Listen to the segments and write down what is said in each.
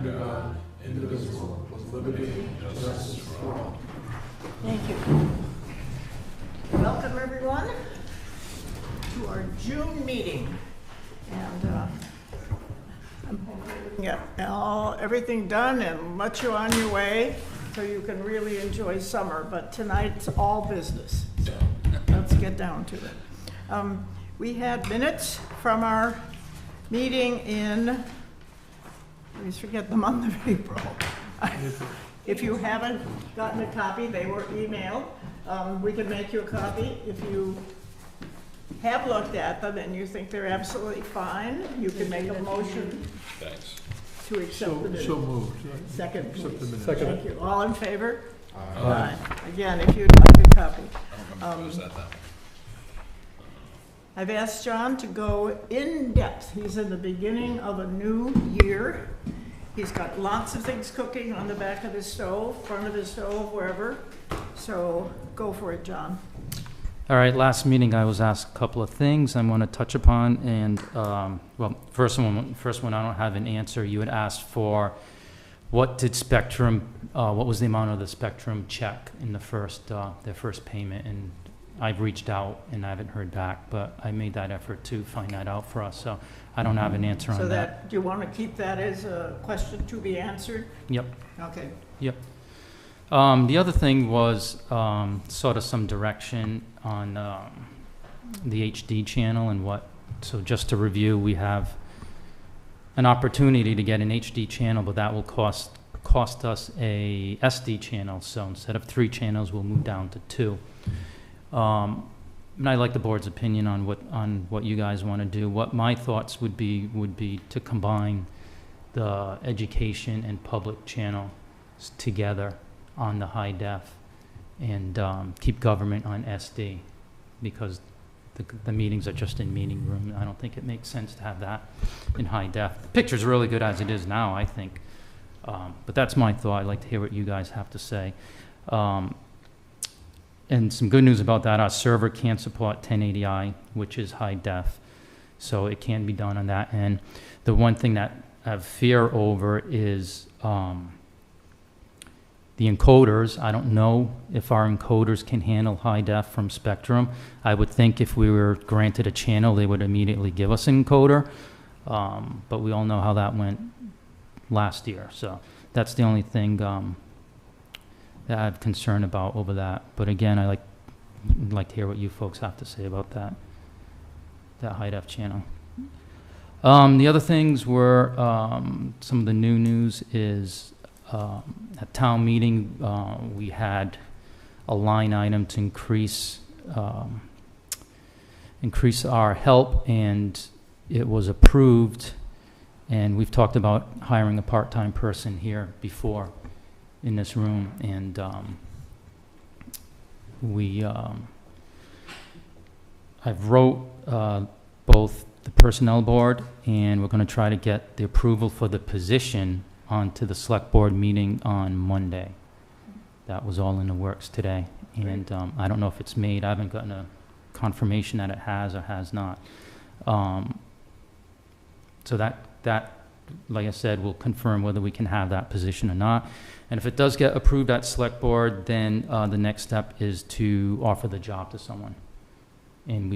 under God, indivisible, with liberty and justice for all. Thank you. Welcome, everyone, to our June meeting. And I'm hoping to get everything done and let you on your way so you can really enjoy summer. But tonight's all business, so let's get down to it. We had minutes from our meeting in, I always forget the month of April. If you haven't gotten a copy, they were emailed. We can make you a copy. If you have looked at them and you think they're absolutely fine, you can make a motion to accept the minutes. So moved. Second, Accept the please. minutes. Second. Thank you. All in favor? Aye. Again, if you'd like a copy. I've asked John to go in depth. He's in the beginning of a new year. He's got lots of things cooking on the back of his stove, front of his stove, wherever. So go for it, John. All right, last meeting I was asked a couple of things I want to touch upon, and well, first one I don't have an answer. You had asked for what did Spectrum, what was the amount of the Spectrum check in the first their first payment, and I've reached out and I haven't heard back, but I made that effort to find that out for us, so I don't have an answer on So that. do you want to keep that as a question to be answered? Yep. Okay. Yep. The other thing was sort of some direction on the HD channel and what, so just to review, we have an opportunity to get an HD channel, but that will cost us a SD channel. So instead of 3 channels, we'll move down to 2. And I'd like the board's opinion on what you guys want to do. What my thoughts would be to combine the education and public channels together on the high def and keep government on SD, because the meetings are just in meeting room. I don't think it makes sense to have that in high def. The picture's really good as it is now, I think. But that's my thought. I'd like to hear what you guys have to say. And some good news about that, our server can support 1080i, which is high def. So it can be done on that end. The one thing that I have fear over is the encoders. I don't know if our encoders can handle high def from Spectrum. I would think if we were granted a channel, they would immediately give us an encoder. But we all know how that went last year. So that's the only thing that I have concern about over that. But again, I'd like to hear what you folks have to say about that high def channel. The other things were some of the new news is at town meeting we had a line item to increase our help, and it was approved, and we've talked about hiring a part-time person here before in this room, and I've wrote both the personnel board, and we're going to try to get the approval for the position onto the select board meeting on Monday. That was all in the works today, and I don't know if it's made. I haven't gotten a confirmation that it has or has not. So that, like I said, will confirm whether we can have that position or not. And if it does get approved at select board, then the next step is to offer the job to someone. And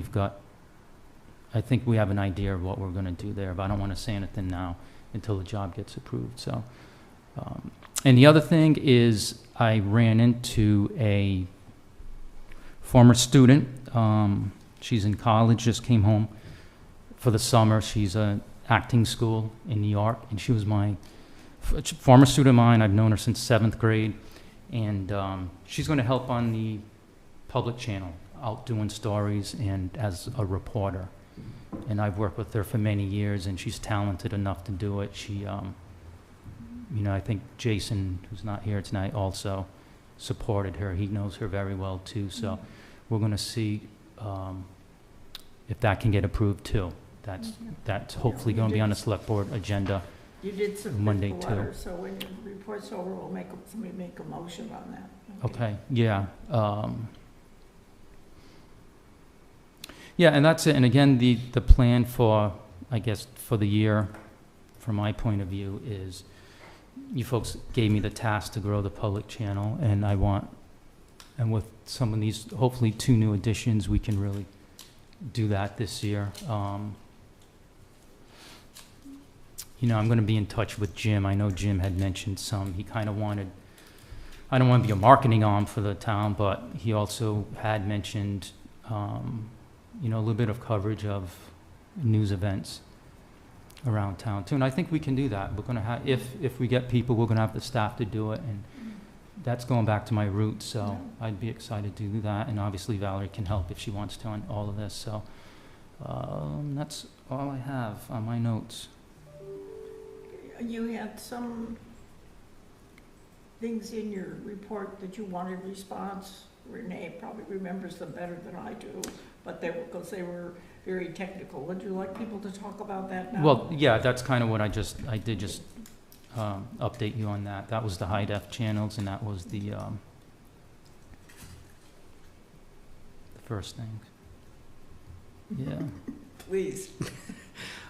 I think we have an idea of what we're going to do there, but I don't want to say anything now until the job gets approved. So, and the other thing is I ran into a former student. She's in college, just came home for the summer. She's an acting school in New York, and she was my former student of mine. I've known her since 7th grade, and she's going to help on the public channel, out doing stories and as a reporter. And I've worked with her for many years, and she's talented enough to do it. She, I think Jason, who's not here tonight, also supported her. He knows her very well too. So we're going to see if that can get approved too. That's hopefully going to be on the select board agenda. You did submit Monday, the letter, so when your report's over, somebody make a motion on that. Okay, yeah. Yeah, and that's it. And again, the plan for, I guess, for the year, from my point of view, is you folks gave me the task to grow the public channel, and and with some of these, hopefully 2 new additions, we can really do that this year. You know, I'm gonna be in touch with Jim. I know Jim had mentioned some, he kind of wanted, I don't want to be a marketing arm for the town, but he also had mentioned, you know, a little bit of coverage of news events around town too. And I think we can do that. We're gonna have, if we get people, we're gonna have the staff to do it, and that's going back to my roots, so I'd be excited to do that. And obviously Valerie can help if she wants to on all of this, so that's all I have on my notes. You had some things in your report that you wanted response. Renee probably remembers them better than I do, but because they were very technical. Would you like people to talk about that now? Well, yeah, that's kind of what I did just update you on that. That was the high def channels, and that was the first thing. Yeah. Please.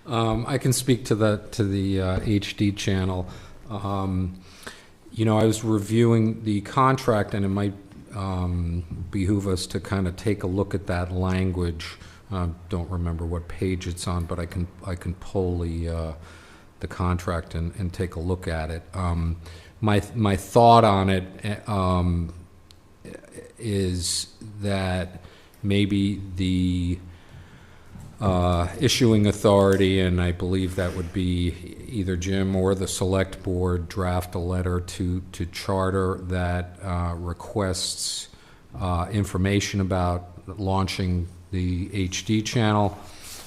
I can speak to the HD channel. You know, I was reviewing the contract, and it might behoove us to kind of take a look at that language. Don't remember what page it's on, but I can pull the contract and take a look at it. My thought on it is that maybe the issuing authority, and I believe that would be either Jim or the select board, draft a letter to charter that requests information about launching the HD channel.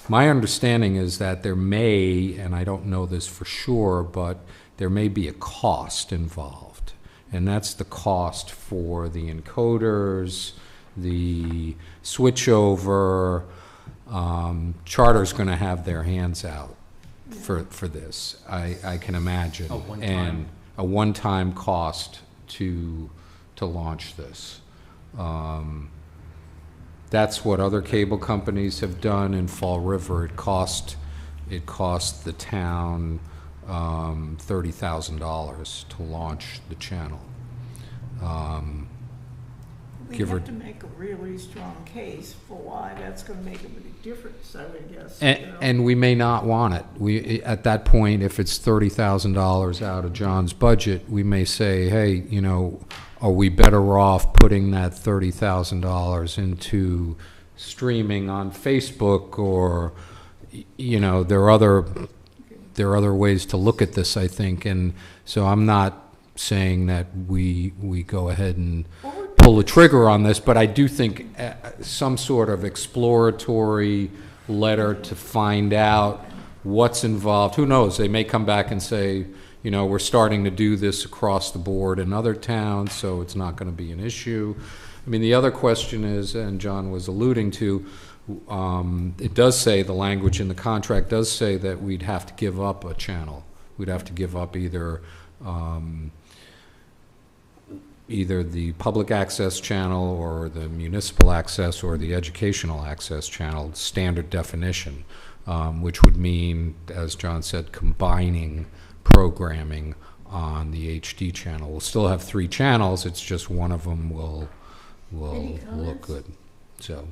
My understanding is that there may, and I don't know this for sure, but there may be a cost involved, and that's the cost for the encoders, the switchover. Charter's going to have their hands out for this, I can imagine, and a one-time cost to launch this. That's what other cable companies have done in Fall River. It cost the town $30,000 to launch the channel. We have to make a really strong case for why that's going to make a big difference, I would guess. And we may not want it. We, at that point, if it's $30,000 out of John's budget, we may say, hey, you know, are we better off putting that $30,000 into streaming on Facebook, or, you know, there are other ways to look at this, I think. And so I'm not saying that we go ahead and pull the trigger on this, but I do think some sort of exploratory letter to find out what's involved. Who knows? They may come back and say, you know, we're starting to do this across the board in other towns, so it's not going to be an issue. I mean, the other question is, and John was alluding to, it does say, the language in the contract does say that we'd have to give up a channel. We'd have to give up either the public access channel or the municipal access or the educational access channel, standard definition, which would mean, as John said, combining programming on the HD channel. We'll still have 3 channels, it's just one of them will look good. So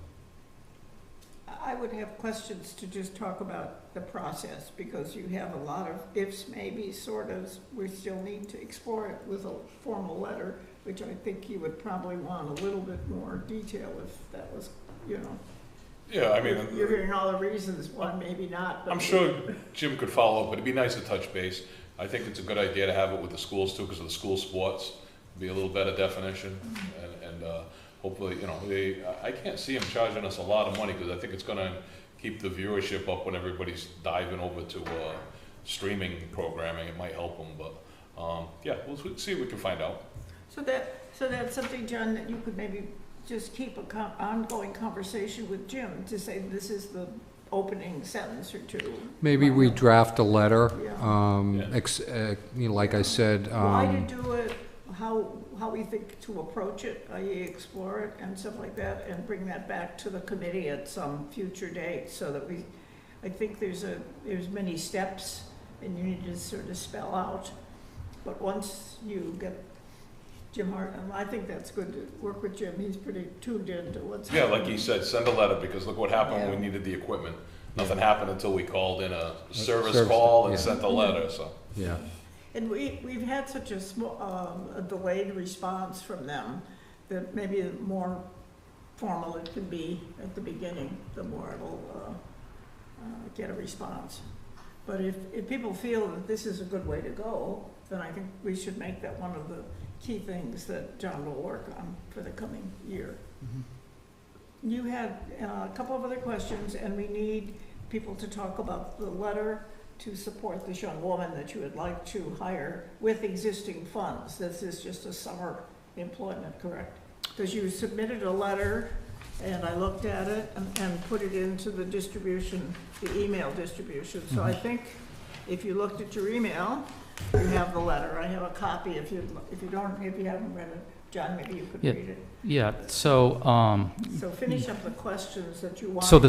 I would have questions to just talk about the process, because you have a lot of ifs, maybe, sort of. We still need to explore it with a formal letter, which I think you would probably want a little bit more detail if that was, you know. Yeah, I mean, You're hearing all the reasons why maybe not. But I'm sure Jim could follow up, but it'd be nice to touch base. I think it's a good idea to have it with the schools too, because of the school sports. Be a little better definition, and hopefully, you know, I can't see them charging us a lot of money, because I think it's going to keep the viewership up when everybody's diving over to streaming programming. It might help them, but yeah, we'll see what we can find out. So that's something, John, that you could maybe just keep an ongoing conversation with Jim to say this is the opening sentence or two. maybe we draft a letter, Yeah. you know, like I said. Why to do it, how we think to approach it, i.e. explore it and stuff like that, and bring that back to the committee at some future date, so that I think there's many steps, and you need to sort of spell out But once you get Jim Hart, and I think that's good to work with Jim, he's pretty tuned in to what's Yeah, happening. like he said, send a letter, because look what happened when we Yeah. needed the equipment. Nothing happened until we called in a service service, call and yeah. sent a letter, so. Yeah. And we've had such a a delayed response from them that maybe the more formal it can be at the beginning, the more it'll get a response. But if people feel that this is a good way to go, then I think we should make that one of the key things that John will work on for the coming year. You had a couple of other questions, and we need people to talk about the letter to support this young woman that you would like to hire with existing funds. This is just a summer employment, correct? Because you submitted a letter, and I looked at it and put it into the distribution, the email distribution. So I think if you looked at your email, you have the letter. I have a copy if you haven't read it. John, maybe you could Yeah. read it. Yeah, so, So finish up the questions that you want. so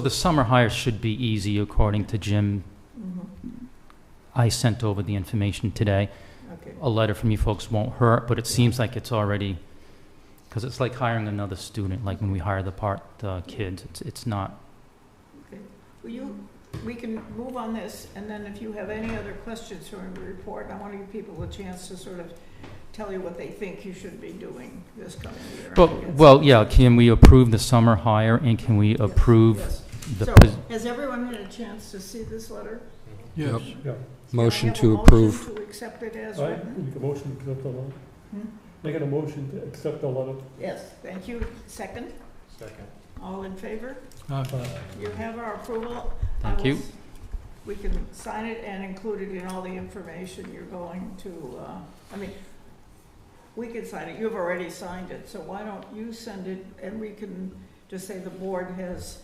the summer hire should be easy according to Jim. I sent over the information today. Okay. A letter from you folks won't hurt, but it seems like it's already, because it's like hiring another student, like when we hire the part kids, it's not. Okay. We can move on this, and then if you have any other questions from the report, I want to give people a chance to sort of tell you what they think you should be doing this coming year. Well, yeah, can we approve the summer hire, and can we approve Yes. the, So, has everyone had a chance to see this letter? Yep. Yeah. Motion Can I have to a approve. motion to accept it as I written? make a motion to accept the letter. Hmm? Making a motion to accept the letter. Yes, thank you. Second? Second. All in favor? Uh, You have our approval. Thank you. We can sign it and include it in all the information you're going to, we can sign it. You've already signed it, so why don't you send it, and we can just say the board has,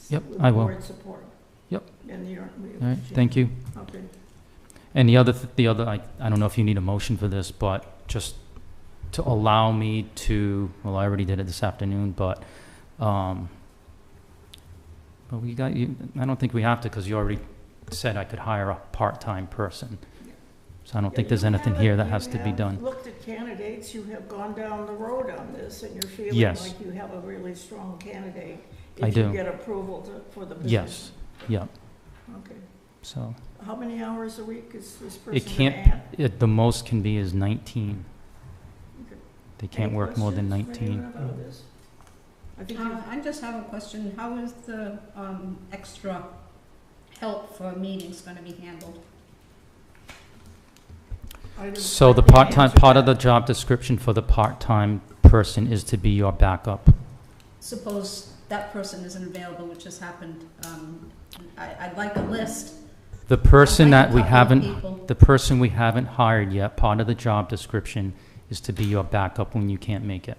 Yep, I will. board support. Yep. And you don't. All right, thank you. Okay. And the other, I don't know if you need a motion for this, but just to allow me to, well, I already did it this afternoon, but we got you, I don't think we have to, because you already said I could hire a part-time person. So I don't think there's anything here that has to be done. You have looked at candidates, you have gone down the road on this, and you're feeling Yes. like you have a really strong candidate. I If you do. get approval for the position. Yes, yeah, Okay. so How many hours a week is this person it gonna can't, add? the most can be is 19. Okay. They can't Any work more than questions, 19. Raymond, about this? I think you I just have a question. How is the extra help for meetings going to be handled? So the part-time, part of the job description for the part-time person is to be your backup. Suppose that person isn't available, which has happened. I'd like a list. The person I'd like that a we couple of haven't, people. the person we haven't hired yet, part of the job description is to be your backup when you can't make it.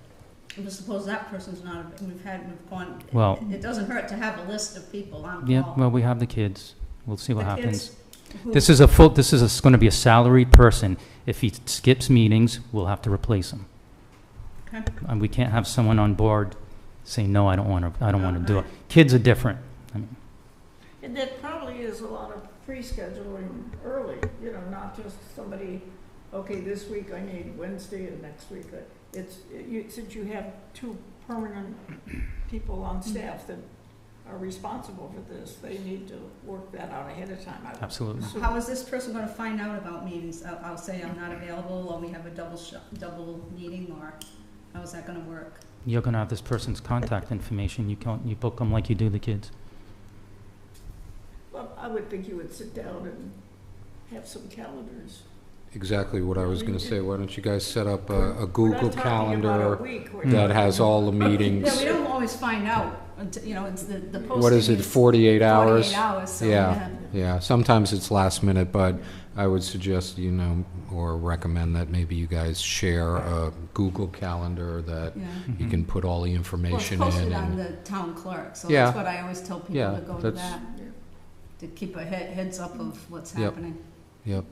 But suppose that person's not, we've gone, Well- it doesn't hurt to have a list of people on call. Yeah, well, we have the kids. We'll see what The happens. kids who- This is going to be a salaried person. If he skips meetings, we'll have to replace him. Okay. And we can't have someone on board say, no, I don't want to do it. Kids are different. I mean, And there probably is a lot of pre-scheduling early, not just somebody, okay, this week I need Wednesday and next week. Since you have two permanent people on staff that are responsible for this, they need to work that out ahead of time. I would Absolutely. assume. How is this person going to find out about meetings? I'll say I'm not available, or we have a double meeting, or how is that going to work? You're going to have this person's contact information. You book them like you do the kids. Well, I would think you would sit down and have some calendars. Exactly what I was going to say. Why don't you guys set up a We're Google not talking about a calendar week, we're that talking has all the meetings? Yeah, we don't always find out, until, it's the posting. What is it, 48 hours? 48 hours, so Yeah. Yeah, sometimes it's last minute, but I would suggest, or recommend that maybe you guys share a Google calendar that Yeah. you can put all the Well, it's information in. posted on and the town clerk, so Yeah. that's what I always tell people Yeah, to go to that's- that, to keep a heads up of what's Yep. happening. Yep,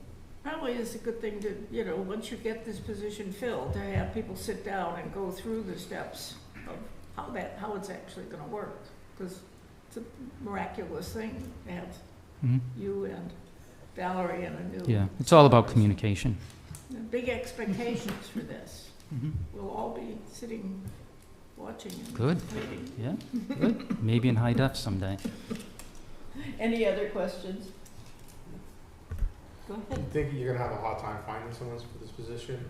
Probably is a good thing to, once you get this position filled, to have people sit down and go through the steps of how it's actually gonna work. Because it's a miraculous thing to have Mhm. you and Valerie and a new. Yeah, it's all about communication. Big expectations for this. Mhm. We'll all be sitting, watching and Good. waiting. Yeah, good. Maybe in high def someday. Any other questions? Go ahead. You think you're gonna have a hard time finding someone for this position?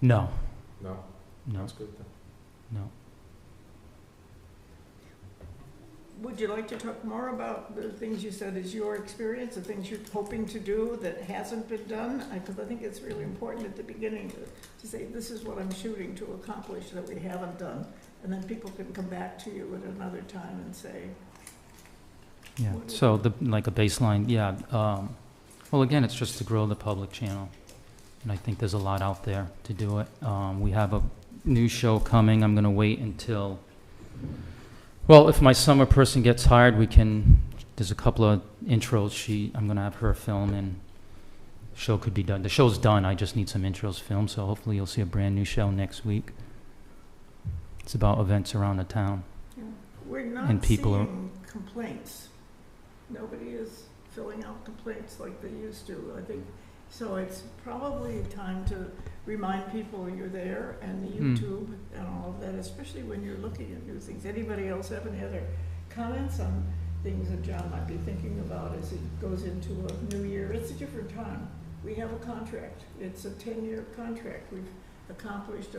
No, No? no, That's good then. no. Would you like to talk more about the things you said is your experience, the things you're hoping to do that hasn't been done? Because I think it's really important at the beginning to say, this is what I'm shooting to accomplish that we haven't done. And then people can come back to you at another time and say, Yeah, so like a baseline, yeah. Well, again, it's just to grow the public channel. And I think there's a lot out there to do it. We have a new show coming. I'm going to wait until, well, if my summer person gets hired, there's a couple of intros I'm going to have her film, and the show could be done. The show's done. I just need some intros filmed, so hopefully you'll see a brand new show next week. It's about events around the town. we're not And people are- seeing complaints. Nobody is filling out complaints like they used to, I think. So it's probably time to remind people you're there and the YouTube and all of that, especially when you're looking at new things. Anybody else have any other comments on things that John might be thinking about as he goes into a new year? It's a different time. We have a contract. It's a 10-year contract. We've accomplished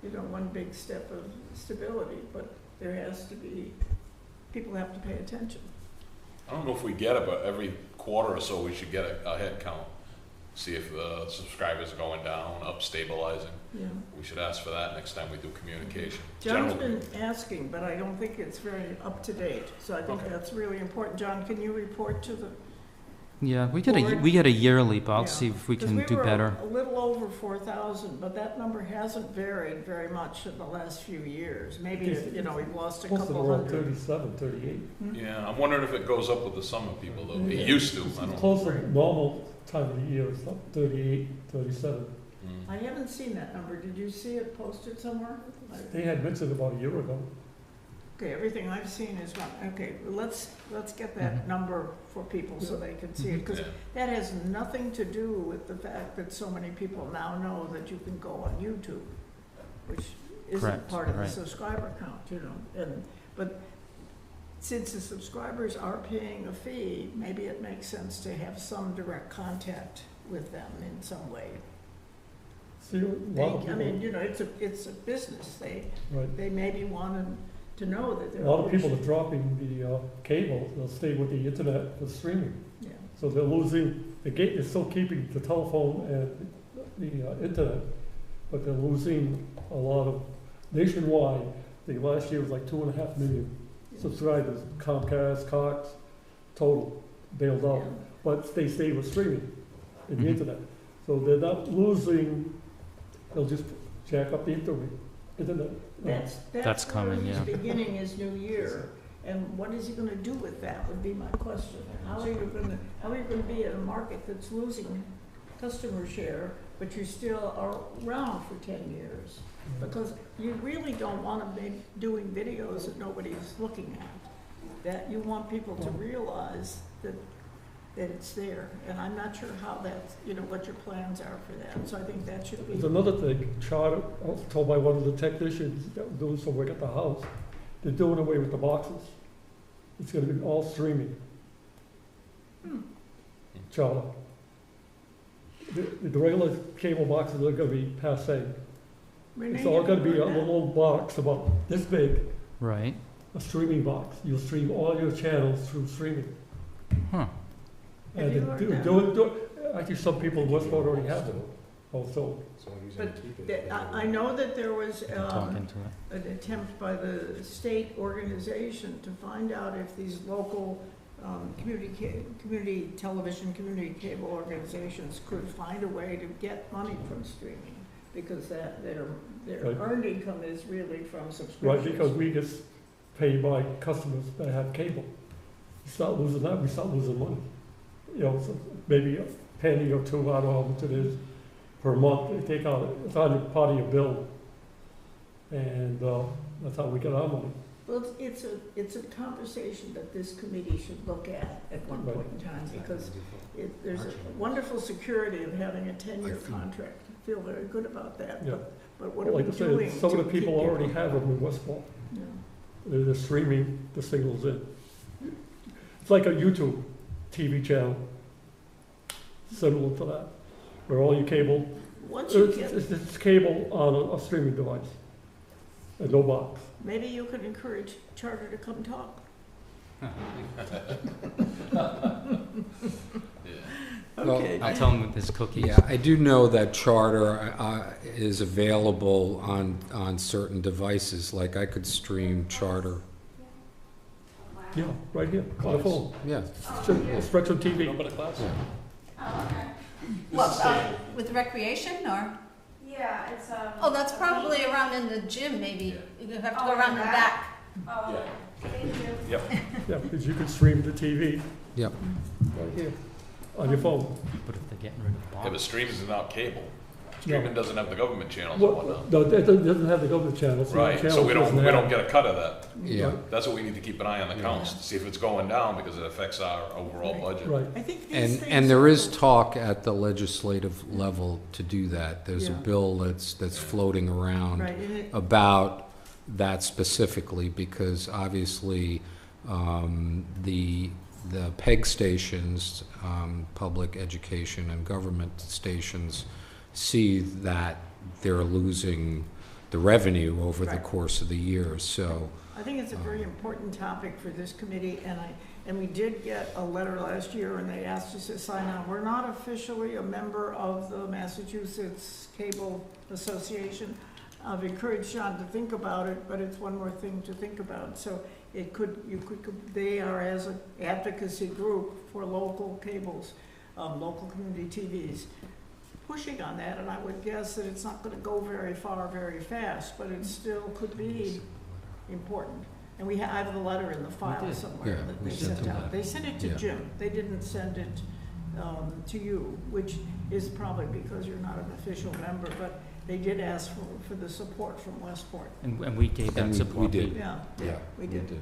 one big step of stability, but there has to be, people have to pay attention. I don't know if we get it, but every quarter or so, we should get a head count. See if the subscribers are going down, up, stabilizing. Yeah. We should ask for that next time we do communication. John's General- been asking, but I don't think it's very up to date, so I think Okay. that's really important. John, can you report to the? Yeah, we Board? get a yearly, but I'll Yeah. see if we 'Cause can do better. a little over 4,000, but that number hasn't varied very much in the last few years. Maybe, we've lost a Close to couple around hundred. 37, 38. Yeah, I'm wondering if it goes up with the summer people, though. It used to, I don't know. Close to normal time of the year, it's up 38, 37. Mm. I haven't seen that number. Did you see it posted somewhere? They had mentioned about a year ago. Okay, everything I've seen is gone. Okay, let's get that number for people so they can see it, because Yeah. that has nothing to do with the fact that so many people now know that you can go on YouTube, which isn't Correct, part of the right. subscriber count, but since the subscribers are paying a fee, maybe it makes sense to have some direct contact with them in some way. See, a lot of people, It's a business. right. They maybe want to know that A they're. lot of people are dropping the cable, they'll stay with the internet for streaming. Yeah. So they're losing, the gate is still keeping the telephone and the internet, but they're losing a lot of nationwide. The last year was like 2.5 million subscribers, Comcast, Cox, total, bailed out. Yeah. But they stay with streaming in the Mhm. internet. So they're not losing, they'll just jack up the internet. That's coming, where yeah. he's beginning his new year, and what is he gonna do with that would be my question. How are you gonna be in a market that's losing customer share, but you're still around for 10 years? Because you really don't wanna be doing videos that nobody's looking at. That you want people to realize that it's there, and I'm not sure how that's, what your plans are for that, so I think that should be. There's another thing, Charter, I was told by one of the technicians that was doing some work at the house, they're doing away with the boxes. It's gonna be all streaming. Charter. The regular cable boxes are gonna be passé. Renee, It's all gonna have you be a heard that? little box about this big, Right. a streaming box. You'll stream all your channels through streaming. Huh. Have And you they heard actually, some people in Westport already have them also. Someone using But it, keep it. I know that there was I can talk into it. an attempt by the state organization to find out if these local community television, community cable organizations could find a way to get money from streaming, because their Right. earned income is really from subscriptions. Right, because we get paid by customers that have cable. We start losing that, we start losing money. So maybe a penny or two, I don't know how much it is, per month, they take out, it's on part of your bill. And that's how we get our money. Well, it's a conversation that this committee should look at one point in time, because there's a wonderful security of having a 10-year contract. I feel very good about that. Yeah. But what are we Like I doing? said, some of to the people keep already have them in Westport. Yeah. They're streaming the signals in. It's like a YouTube TV channel, similar to that, where all your cable, Once you it's, get, it's cable on a streaming device, and no box. maybe you could encourage Charter to come talk. Yeah. Okay. I'll tell them with this cookie. Yeah, I do know that Charter is available on certain devices, like I could stream Charter. Yeah, right here, on the phone. Yeah, It's Retro TV. Open a class. What, with recreation or? Yeah, it's Oh, that's probably around in the gym, maybe. You have to go Oh, around the back. Oh, Yeah. thank you. Yep. Yeah, because you can stream the TV yep. right here, on your phone. But if they're getting rid of Yeah, Bob. but streaming is not cable. Streaming doesn't have the government channels and Well, whatnot. no, it doesn't have the government channels. so the Right, so channel we doesn't don't have- get a cut of that. Yeah. Right, That's what we need to keep an eye on the counts, to see if it's going down, because it affects our overall budget. Right. I think these And things there are- is talk at the legislative level to do that. There's a Yeah. bill that's floating around Right, and it, about that specifically, because obviously, the PEG stations, public education and government stations, see that they're losing the revenue over the Right. course of the year, so. I think it's a very important topic for this committee, and we did get a letter last year, and they asked us to sign on. We're not officially a member of the Massachusetts Cable Association. I've encouraged John to think about it, but it's one more thing to think about. So they are as an advocacy group for local cables, local community TVs, pushing on that, and I would guess that it's not gonna go very far, very fast, but it still could be important. And I have the letter in the file did. somewhere Yeah, that we they sent sent them out. that. They sent it to Yeah. Jim. They didn't send it to you, which is probably because you're not an official member, but they did ask for the support from Westport. And we gave And that we support. did. Yeah, Yeah, we did.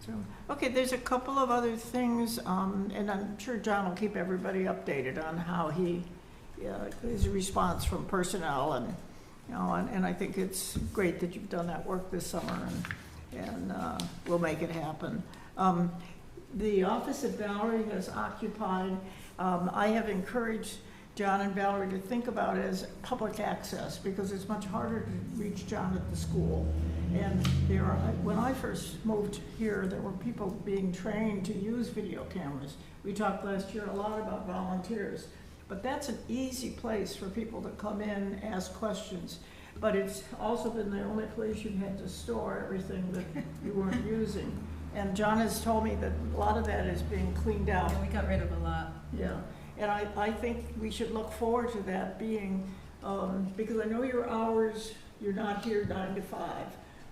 So, okay, there's a couple of other things, and I'm sure John will keep everybody updated on how his response from personnel, and, you know, and I think it's great that you've done that work this summer, and we'll make it happen. The office that Valerie has occupied, I have encouraged John and Valerie to think about it as public access, because it's much harder to reach John at the school. And when I first moved here, there were people being trained to use video cameras. We talked last year a lot about volunteers, but that's an easy place for people to come in, ask questions. But it's also been the only place you had to store everything that you weren't using. And John has told me that a lot of that is being cleaned out. Yeah, we got rid of a lot. Yeah, and I think we should look forward to that being, because I know your hours, you're not here 9 to 5,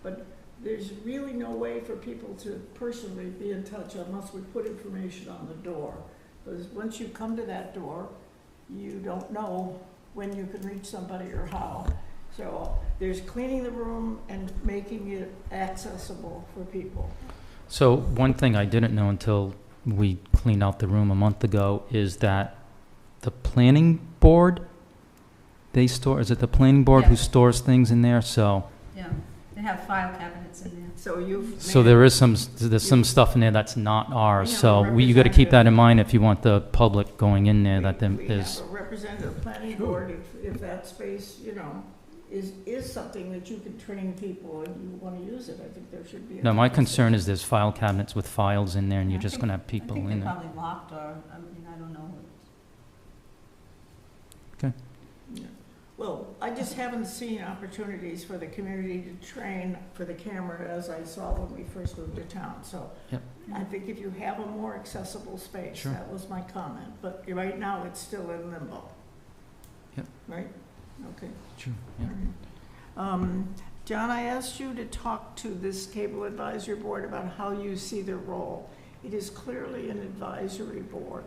but there's really no way for people to personally be in touch unless we put information on the door. Because once you come to that door, you don't know when you can reach somebody or how. So there's cleaning the room and making it accessible for people. So one thing I didn't know until we cleaned out the room a month ago is that the planning board, is it the planning board who Yes. stores things in there? So Yeah, they have file cabinets in there. So you've. So made- there's some stuff in there that's not ours, We have so a you gotta keep that in representative. mind if you want the public going in there, that We there's, have a representative planning board, if that space, you know, is something that you can train people and you want to use it, I think there should be. a no, my conversation. concern is there's file cabinets with files in there and you're I just think- gonna have people I think in they're there. probably locked, or, I mean, I don't know. Yeah. Well, I just haven't seen opportunities for the community to train for the camera as I saw when we first moved to town, so. Yep. I think if you have a more accessible space, Sure. that was my comment, but right now it's still in limbo. Yep. Right? Okay. Sure, yeah. John, I asked you to talk to this cable advisory board about how you see their role. It is clearly an advisory board.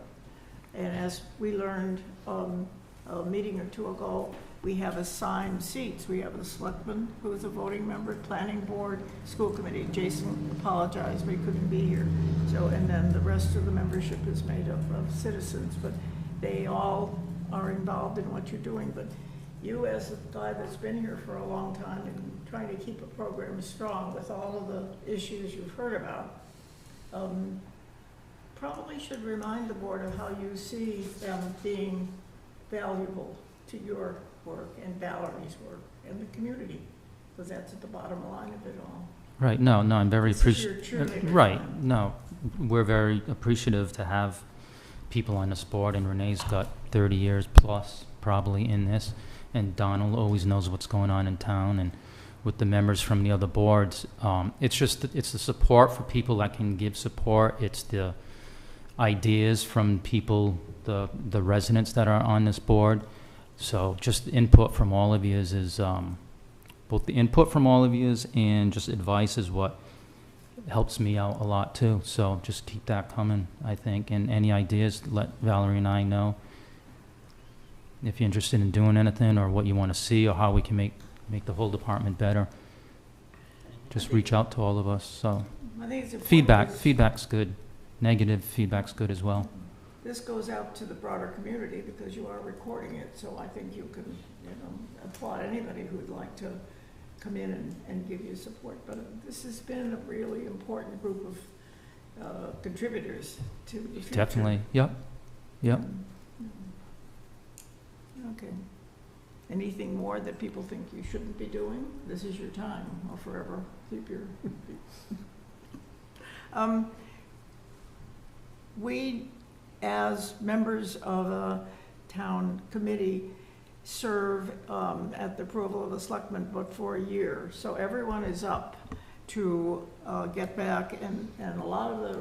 And as we learned a meeting or two ago, we have assigned seats. We have a selectman who is a voting member, planning board, school committee. Jason apologized, but he couldn't be here. So, and then the rest of the membership is made up of citizens, but they all are involved in what you're doing. But you, as a guy that's been here for a long time and trying to keep a program strong with all of the issues you've heard about, probably should remind the board of how you see them being valuable to your work and Valerie's work and the community, because that's at the bottom line of it all. Right, no, I'm very This is your appreciative. cheerleader Right, time. no, we're very appreciative to have people on this board, and Renee's got 30 years plus probably in this, and Donald always knows what's going on in town, and with the members from the other boards, it's just, it's the support for people that can give support, it's the ideas from people, the residents that are on this board. So just input from all of you is both the input from all of you and just advice is what helps me out a lot too. So just keep that coming, I think. And any ideas, let Valerie and I know if you're interested in doing anything or what you want to see or how we can make the whole department better. Just reach out to all of us. So I think it's important. feedback's good. Negative feedback's good as well. This goes out to the broader community because you are recording it, so I think you can, applaud anybody who would like to come in and give you support. But this has been a really important group of contributors to the future. Definitely, yep. Okay. Anything more that people think you shouldn't be doing? This is your time, or forever. Keep your... We, as members of a town committee, serve at the approval of the selectmen, but for a year. So everyone is up to get back, and a lot of the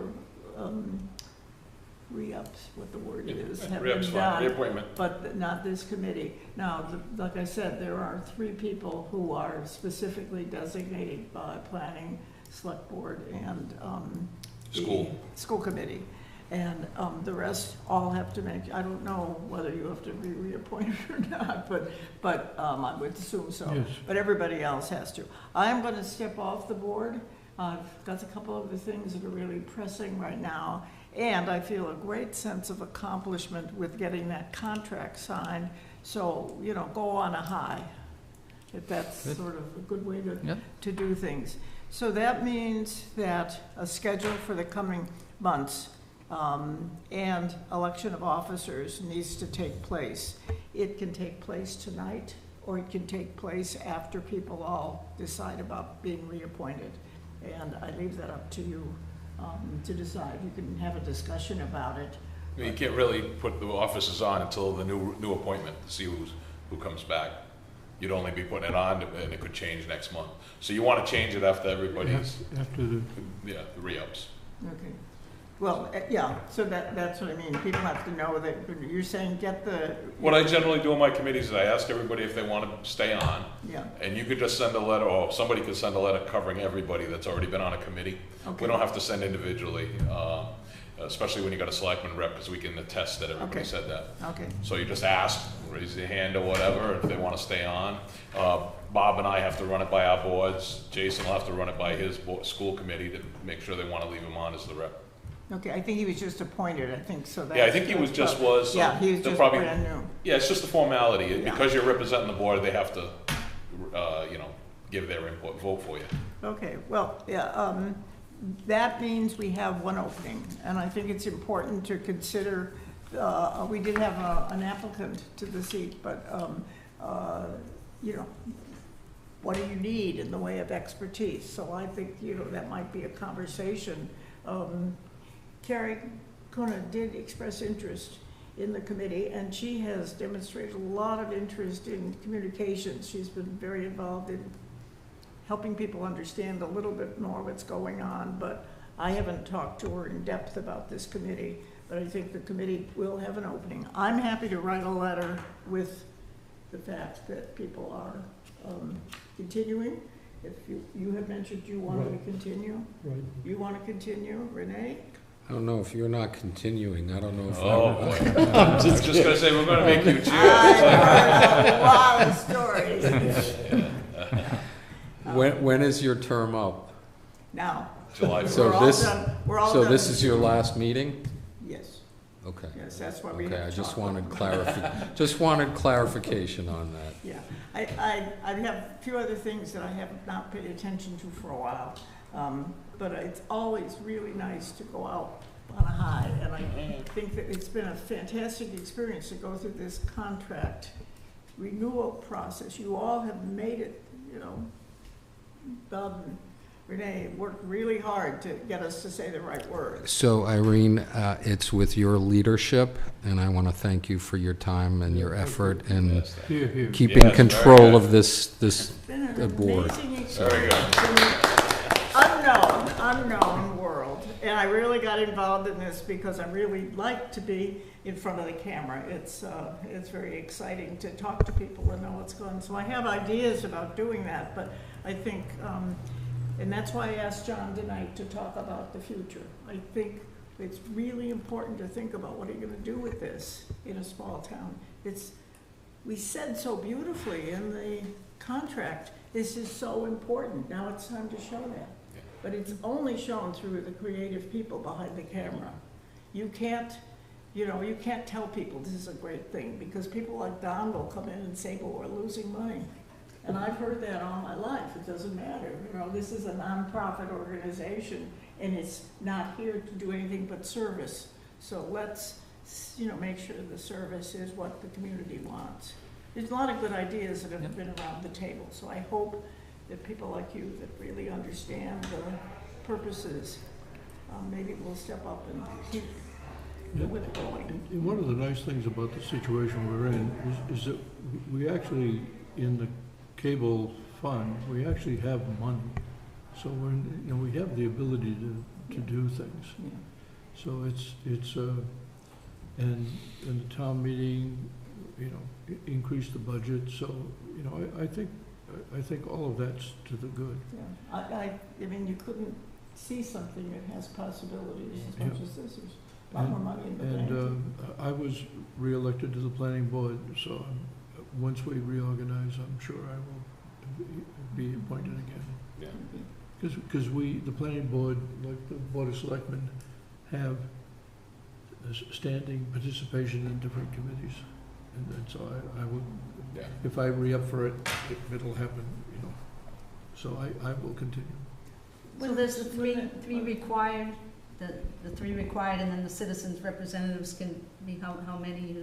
re-ups, what the word is, have Re-up's been fine, done, reappointment. but not this committee. Now, like I said, there are 3 people who are specifically designated by planning, select board, and the school committee. And the rest all have to make, I don't know whether you have to be reappointed or not, but I would assume so. Yes. But everybody else has to. I'm going to step off the board. I've got a couple of the things that are really pressing right now. And I feel a great sense of accomplishment with getting that contract signed. So, go on a high, if that's Good. sort of a good way Yep. to do things. So that means that a schedule for the coming months and election of officers needs to take place. It can take place tonight, or it can take place after people all decide about being reappointed. And I leave that up to you to decide. You can have a discussion about it. You can't really put the offices on until the new appointment to see who comes back. You'd only be putting it on, and it could change next month. So you want to change it after everybody's, After the, the re-ups. Okay. Well, yeah, so that's what I mean. People have to know that you're saying get the... What I generally do in my committees is I ask everybody if they want to stay on, Yeah, and you could just send a letter, or somebody could send a letter covering everybody that's already been on a committee. okay. We don't have to send individually, especially when you got a selectman rep, because we can attest that everybody Okay. said that. Okay, So you just ask, raise your hand or whatever, if they want to stay on. Bob and I have to run it by our boards. Jason will have to run it by his school committee to make sure they want to leave him on as the rep. okay, I think he was just appointed, I think, so that... Yeah, I think he was Yeah, he was they'll just probably- brand new. Yeah, it's just a formality. Yeah. Because you're representing the board, they have to, give their input, vote for you. Okay, well, yeah, that means we have one opening, and I think it's important to consider, we did have an applicant to the seat, but, what do you need in the way of expertise? So I think, that might be a conversation. Carrie Kuna did express interest in the committee, and she has demonstrated a lot of interest in communications. She's been very involved in helping people understand a little bit more what's going on, but I haven't talked to her in depth about this committee, but I think the committee will have an opening. I'm happy to write a letter with the fact that people are continuing. If you have mentioned you wanted to Right. continue. right, You want to continue, Renee? I don't know if you're not continuing, I don't know if Oh, I... boy. I'm just gonna say, we're gonna make you cheer. I've heard a lot of stories. When is your term up? Now, July So we're all this- done, we're all So done. this is your last meeting? Yes, Okay. yes, that's why we Okay, have I just chocolate. wanted just wanted clarification on that. Yeah, I have a few other things that I have not paid attention to for a while. But it's always really nice to go out on a high, and I think that it's been a fantastic experience to go through this contract renewal process. You all have made it, you know, Bob and Renee worked really hard to get us to say the right words. So Irene, it's with your leadership, and I want to thank you for your time and your effort in Yes, thank you. Here, here. keeping Yes, very control good. of this It's been an Good board. amazing Very good. experience. Unknown world. And I really got involved in this because I really like to be in front of the camera. It's very exciting to talk to people and know what's going on. So I have ideas about doing that, but I think, and that's why I asked John tonight to talk about the future. I think it's really important to think about what are you going to do with this in a small town. We said so beautifully in the contract, this is so important. Now it's time to show that. But it's only shown through the creative people behind the camera. You can't tell people this is a great thing, because people like Don will come in and say, well, we're losing money. And I've heard that all my life. It doesn't matter. You know, this is a nonprofit organization, and it's not here to do anything but service. So let's, make sure the service is what the community wants. There's a lot of good ideas that have been around the table. So I hope that people like you that really understand the purposes, maybe will step up and keep with it going. And one of the nice things about the situation we're in is that we actually, in the cable fund, we actually have money. So we have the ability to do things. Yeah. So and the town meeting, increased the budget. So, I think all of that's to the good. Yeah. I mean, you couldn't see something that has possibilities as much as this. There's a lot more money in the bank. And I was reelected to the planning board, so once we reorganize, I'm sure I will be appointed again. Yeah. Because the planning board, like the Board of Selectmen, have a standing participation in different committees. And so I would, Yeah. if I re-up for it, it'll happen, So I will continue. So there's the three required, the three required, and then the citizens' representatives can be how many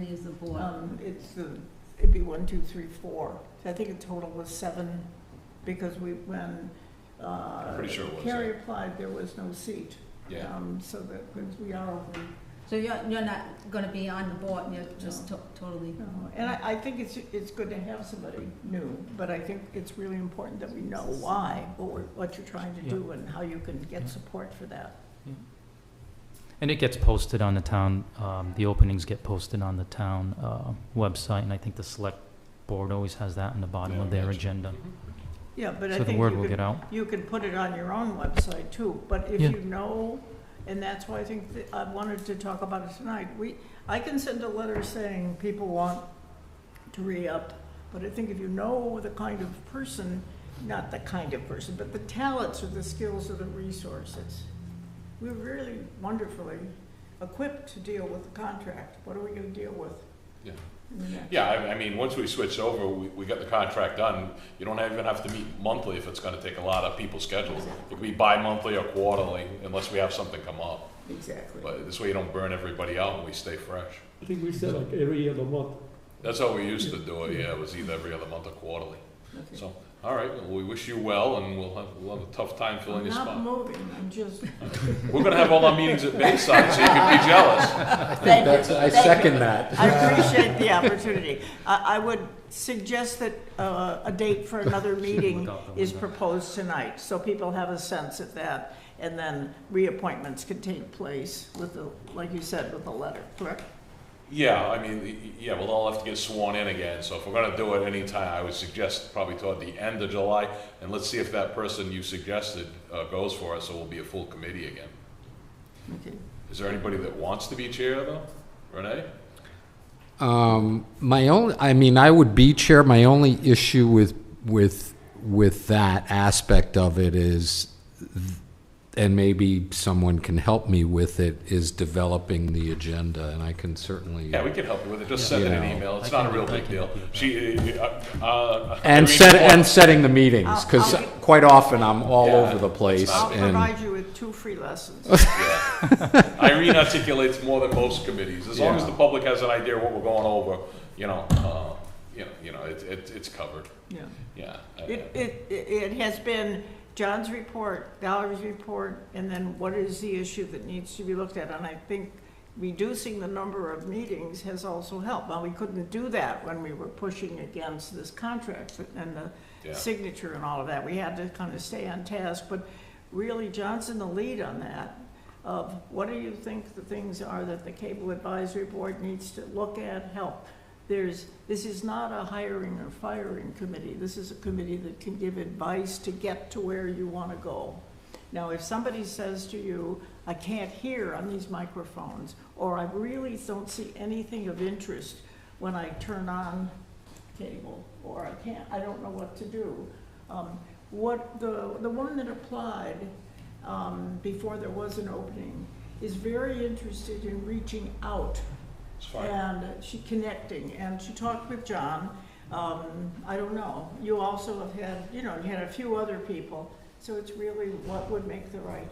is the board? It'd be 1, 2, 3, 4. So I think the total was 7, because when Pretty sure it was, Carrie yeah. applied, there was no seat. Yeah. So that, because we are over. So you're not gonna be on the board, you're just totally. No, and I think it's good to have somebody new, but I think it's really important that we know why, what you're trying to do, and how you can get support for that. And it gets posted on the town, the openings get posted on the town website, and I think the select board always has that in the bottom Yeah, of their gotcha. agenda. Yeah, but I So the think word will get out. you can put it on your own website too, but if Yeah. you know, and that's why I think that I wanted to talk about it tonight. I can send a letter saying people want to re-up, but I think if you know the kind of person, not the kind of person, but the talents or the skills or the resources, we're really wonderfully equipped to deal with the contract. What are we gonna deal with? Yeah. in the next- Yeah, I mean, once we switch over, we got the contract done. You don't even have to meet monthly if it's gonna take a lot of people's schedules. It could be bi-monthly or quarterly, unless we have something come up. Exactly. But this way you don't burn everybody out and we stay fresh. I think we said like every other month. That's how we used to do it, yeah, it was either every other month or quarterly. Okay. So, all right, well, we wish you well, and we'll have a tough time filling I'm your not spot. moving, I'm just. We're gonna have all our meetings at Bayside, so you can be jealous. Thank you. I Thank you. second that. I appreciate the opportunity. I would suggest that a date for another meeting Look out the is window. proposed tonight, so people have a sense of that, and then reappointments can take place with the, like you said, with the letter, correct? Yeah, I mean, yeah, we'll all have to get sworn in again, so if we're gonna do it anytime, I would suggest probably toward the end of July, and let's see if that person you suggested goes for it, so we'll be a full committee again. Okay. Is there anybody that wants to be chair though? Renee? I would be chair. My only issue with that aspect of it is, and maybe someone can help me with it, is developing the agenda, and I can certainly. Yeah, we can help you with it. Just send it an email. It's not a real big deal. And setting the meetings, because quite often I'm all Yeah, over the place. I'll and provide you with 2 free lessons. Yeah. Irene articulates more than most committees. As long as Yeah. the public has an idea what we're going over, it's covered. Yeah. Yeah. It has been John's report, Valerie's report, and then what is the issue that needs to be looked at? And I think reducing the number of meetings has also helped. Now, we couldn't do that when we were pushing against this contract and the Yeah. signature and all of that. We had to kind of stay on task, but really John's in the lead on that. Of what do you think the things are that the Cable Advisory Board needs to look at, help? This is not a hiring or firing committee. This is a committee that can give advice to get to where you want to go. Now, if somebody says to you, I can't hear on these microphones, or I really don't see anything of interest when I turn on cable, or I don't know what to do. What the one that applied before there was an opening is very interested in reaching out. It's fine. And she connecting, and she talked with John. I don't know, you also have had, you had a few other people, so it's really what would make the right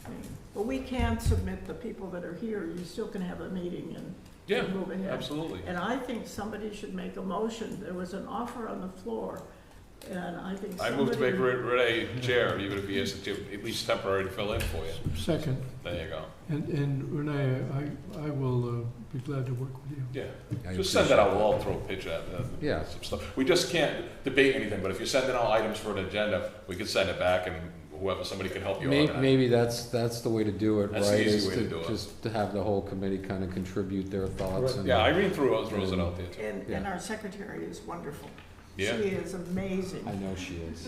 thing. But we can submit the people that are here, you still can have a meeting and Yeah, move ahead. absolutely. And I think somebody should make a motion, there was an offer on the floor, and I think I somebody. move to make Renee chair, even if he has to at least temporarily fill in for you. Second, There you go. and Renee, I will be glad to work with you. Yeah. I Just send that out, appreciate we'll all throw a picture at Yeah. some stuff. We just can't debate anything, but if you're sending out items for an agenda, we can send it back and somebody can help you organize. Maybe that's the way to do it, right? That's the easy is way to do it. Just to have the whole committee kind of contribute their thoughts. Right. And Yeah, Irene throws it out there too. And Yeah. our secretary is wonderful. Yeah. She is amazing, I know she is.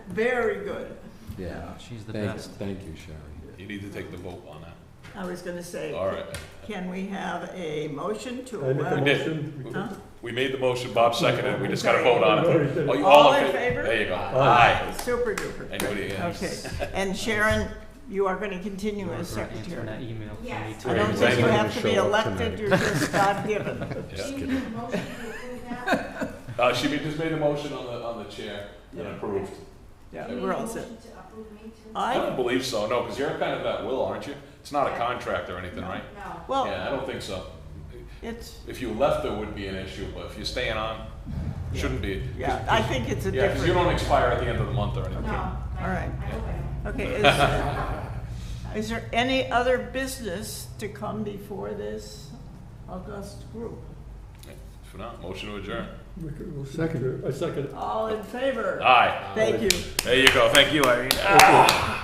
very good. Yeah. She's the Thank best. you, Sherry. You need to take the vote on that. I was gonna say. All right. Can we have a motion to I make a elect? We did. motion. Huh? We made the motion, Bob seconded it, we just gotta vote on Already it. did. Oh, you All in favor? There you go. Aye. Aye. Super duper. Anybody against? Okay, and Sharon, you are gonna continue as Answer that secretary. email for me Yes. too. I don't Great, think you thank you. have to be Show up elected, tonight. you're just God given. Yeah. She just made a motion on the chair and approved. Yeah, we're all set. I I, don't believe so, no, because you're kind of at will, aren't you? It's not a contract or anything, right? well, Yeah, I don't think so. it's, If you left, there would be an issue, but if you're staying on, shouldn't be. yeah, I think it's a Yeah, because you don't different. expire at the end of the month or anything. All right. Okay, is there any other business to come before this august group? For now, motion to adjourn. Second, I second it. All in favor? Aye. Thank you. There you go. Thank you, Irene.